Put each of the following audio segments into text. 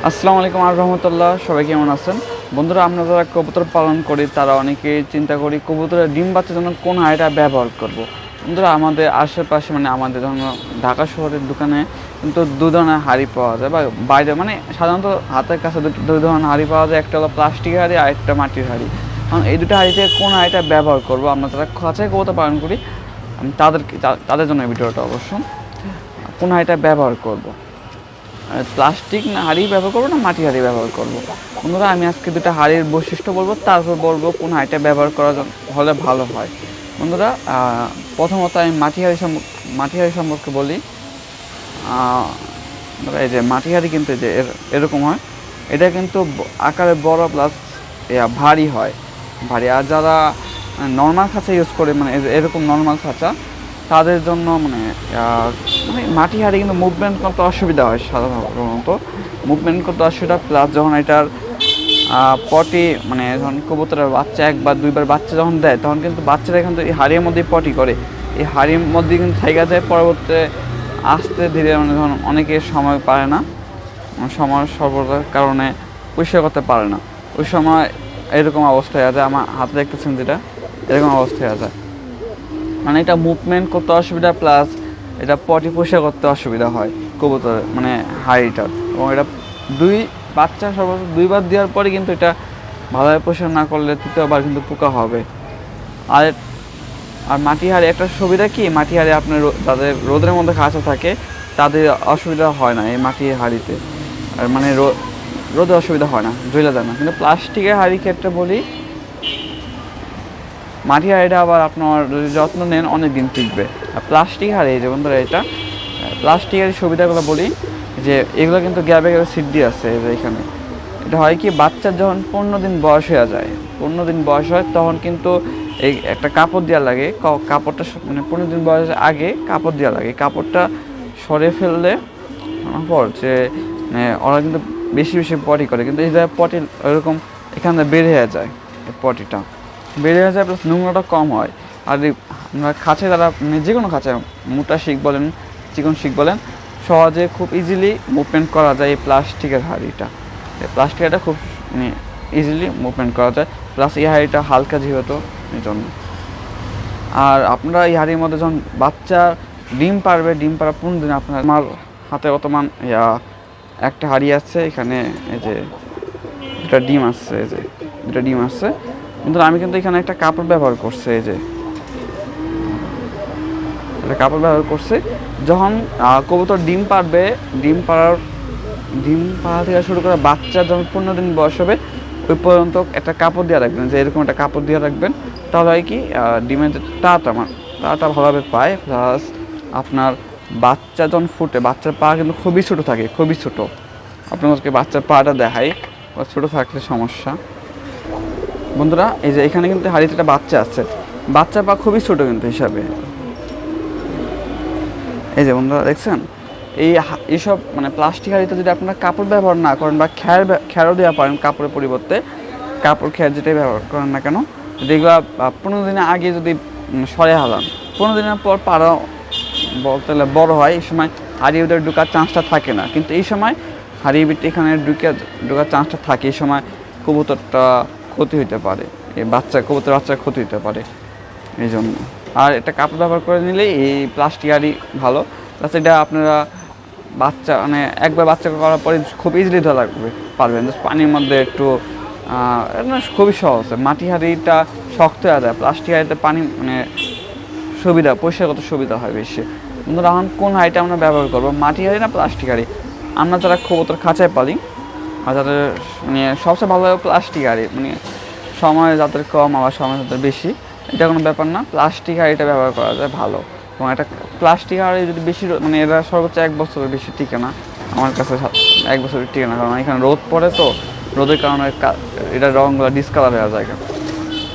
আসসালামু আলাইকুম আর রহমতুল্লাহ। সবাই কেমন আছেন বন্ধুরা? আমরা যারা কবুতর পালন করি তারা অনেকেই চিন্তা করি কবুতরের ডিম বাচ্চার জন্য কোন হাঁড়িটা ব্যবহার করব। বন্ধুরা, আমাদের আশেপাশে আমাদের ধরুন ঢাকা শহরের দোকানে কিন্তু দু ধরনের হাঁড়ি পাওয়া যায়, বা বাইরে সাধারণত হাতের কাছে দুই ধরনের হাঁড়ি পাওয়া যায়। একটা হলো প্লাস্টিকের হাঁড়ি আর একটা মাটির হাঁড়ি। কারণ এই দুটো হাঁড়িতে কোন হাঁড়িটা ব্যবহার করব, আমরা যারা খাঁচায় কবুতর পালন করি আমি তাদের জন্য ভিডিওটা অবশ্য। কোন হাঁড়িটা ব্যবহার করব, প্লাস্টিক না হাঁড়ি ব্যবহার করবো না মাটি হাঁড়ি ব্যবহার করবো? বন্ধুরা, আমি আজকে দুটো হাঁড়ির বৈশিষ্ট্য বলবো, তারপর বলবো কোন হাঁড়িটা ব্যবহার করা হলে ভালো হয়। বন্ধুরা, প্রথমত আমি মাটি হাঁড়ি সম্পর্কে বলি। এই যে মাটি হাঁড়ি কিন্তু যে এরকম হয়, এটা কিন্তু আকারে বড় প্লাস ভারী হয়, ভারী। আর যারা নর্মাল খাঁচা ইউজ করে এরকম নর্মাল খাঁচা, তাদের জন্য মাটি হাঁড়ি কিন্তু মুভমেন্ট করতে অসুবিধা হয়। সাধারণত মুভমেন্ট করতে অসুবিধা, প্লাস যখন এটার পটি যখন কবুতরের বাচ্চা একবার দুইবার বাচ্চা যখন দেয়, তখন কিন্তু বাচ্চারা কিন্তু এই হাঁড়ির মধ্যেই পটি করে। এই হাঁড়ির মধ্যে কিন্তু থাইকা যায়, পরবর্তীতে আস্তে ধীরে যখন অনেকে সময় পায় না, সময় স্বল্পতার কারণে পরিষ্কার করতে পারে না, ওই সময় এরকম অবস্থায় আছে। আমার হাতে দেখতেছেন যেটা এরকম অবস্থায় আছে, এটা মুভমেন্ট করতে অসুবিধা, প্লাস এটা পটি পরিষ্কার করতে অসুবিধা হয় কবুতরের হাঁড়িটার। এবং এটা বাচ্চা সর্বোচ্চ দুইবার দেওয়ার পরে কিন্তু এটা ভালোভাবে পরিষ্কার না করলে তৃতীয়বার কিন্তু পোকা হবে। আর মাটি হাঁড়ি একটা সুবিধা কি, মাটি হাঁড়ি আপনার যাদের রোদের মধ্যে খাঁচা থাকে তাদের অসুবিধা হয় না এই মাটির হাঁড়িতে। আর রোদে অসুবিধা হয় না, জ্বলে যায় না। কিন্তু প্লাস্টিকের হাঁড়ির ক্ষেত্রে বলি, মাটি হাঁড়িটা আবার আপনার যদি যত্ন নেন অনেক দিন টিকবে। আর প্লাস্টিক হাঁড়ি, যে বন্ধুরা এটা প্লাস্টিকের সুবিধাগুলো বলি, যে এগুলো কিন্তু গ্যাবে গ্যাবে সিদ্ধি আছে। যে এখানে এটা হয় কি, বাচ্চার যখন 15 দিন বয়স হয়ে যায়, 15 দিন বয়স হয়, তখন কিন্তু এই একটা কাপড় দেওয়া লাগে। কাপড়টা 15 দিন বয়সের আগে কাপড় দেওয়া লাগে। কাপড়টা সরে ফেললে পর যে ওরা কিন্তু বেশি বেশি পটি করে, কিন্তু এই জায়গায় পটি ওইরকম এখানে বের হয়ে যায়, এই পটিটা বেড়ে যায়, প্লাস নোংরাটা কম হয়। আর আমরা খাঁচায় যারা যে কোনো খাঁচায় মোটা শিক বলেন চিকন শিক বলেন, সহজে খুব ইজিলি মুভমেন্ট করা যায় এই প্লাস্টিকের হাঁড়িটা। এই প্লাস্টিক হাঁড়িটা খুব ইজিলি মুভমেন্ট করা যায়, প্লাস এই হাঁড়িটা হালকা যেহেতু এই জন্য। আর আপনারা এই হাঁড়ির মধ্যে যখন বাচ্চা ডিম পারবে, ডিম পাড়া 15 দিন আমার হাতে বর্তমান একটা হাঁড়ি আছে, এখানে এই যে দুটা ডিম আসছে, এই যে দুটা ডিম আসছে। কিন্তু আমি কিন্তু এখানে একটা কাপড় ব্যবহার করছি, এই যে একটা কাপড় ব্যবহার করছি। যখন কবুতর ডিম পাড়বে, ডিম পাড়া থেকে শুরু করে বাচ্চা যখন 15 দিন বয়স হবে, ওই পর্যন্ত একটা কাপড় দিয়ে রাখবেন, যে এরকম একটা কাপড় দিয়ে রাখবেন। তাহলে হয় কি, ডিমের যে তাটা ভালোভাবে পায়। প্লাস আপনার বাচ্চা যখন ফুটে, বাচ্চার পা কিন্তু খুবই ছোটো থাকে, খুবই ছোটো। আপনাদেরকে বাচ্চার পাটা দেখাই, ছোটো থাকলে সমস্যা। বন্ধুরা, এই যে এখানে কিন্তু হাঁড়িতে একটা বাচ্চা আছে, বাচ্চা পা খুবই ছোটো কিন্তু হিসাবে। এই যে বন্ধুরা দেখছেন, এইসব প্লাস্টিক হাঁড়িতে যদি আপনারা কাপড় ব্যবহার না করেন, বা খ্যারও দেওয়া পারেন কাপড়ের পরিবর্তে, কাপড় খ্যার যেটাই ব্যবহার করেন না কেন, যেগুলো 15 দিনের আগে যদি সরে হালান, 15 দিনের পর পাড়া বলতে গেলে বড় হয়, এই সময় হাঁড়ি ওদের ঢোকার চান্সটা থাকে না। কিন্তু এই সময় হাঁড়ি বিটে এখানে ঢোকার চান্সটা থাকে, এই সময় কবুতরটা ক্ষতি হতে পারে, এই কবুতর বাচ্চার ক্ষতি হতে পারে, এই জন্য। আর এটা কাপড় ব্যবহার করে নিলেই এই প্লাস্টিক হাঁড়ি ভালো। প্লাস এটা আপনারা বাচ্চা একবার বাচ্চা করার পরে খুব ইজিলি ধরা পারবেন, জাস্ট পানির মধ্যে একটু খুবই সহজ। মাটি হাঁড়িটা শক্ত হয়ে যায়, প্লাস্টিক হাঁড়িতে পানি সুবিধা, পরিষ্কার করতে সুবিধা হয় বেশি। কিন্তু এখন কোন হাঁড়িটা আমরা ব্যবহার করবো, মাটি হাঁড়ি না প্লাস্টিক হাঁড়ি? আমরা যারা কবুতর খাঁচায় পালি, আর যাদের সবচেয়ে ভালো লাগে প্লাস্টিক হাঁড়ি, সময় যাদের কম আবার সময় যাদের বেশি, এটা কোনো ব্যাপার না, প্লাস্টিক হাঁড়িটা ব্যবহার করা যায় ভালো। এবং একটা প্লাস্টিক হাঁড়ি যদি বেশি এরা সর্বোচ্চ 1 বছরের বেশি টিকে না, আমার কাছে 1 বছরের টিকে না, কারণ এখানে রোদ পড়ে, তো রোদের কারণে এটা রঙগুলো ডিসকালার হয়ে যায়।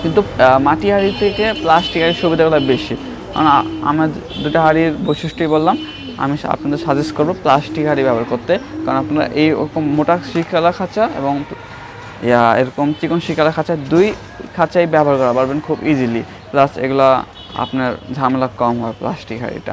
কিন্তু মাটি হাঁড়ি থেকে প্লাস্টিক হাঁড়ির সুবিধাগুলো বেশি। কারণ আমার দুটো হাঁড়ির বৈশিষ্ট্যই বললাম, আমি আপনাদের সাজেস্ট করবো প্লাস্টিক হাঁড়ি ব্যবহার করতে। কারণ আপনারা এইরকম মোটা শিকালা খাঁচা এবং এরকম চিকন শিকালা খাঁচা, 2 খাঁচাই ব্যবহার করা পারবেন খুব ইজিলি। প্লাস এগুলা আপনার ঝামেলা কম হয় প্লাস্টিক হাঁড়িটা।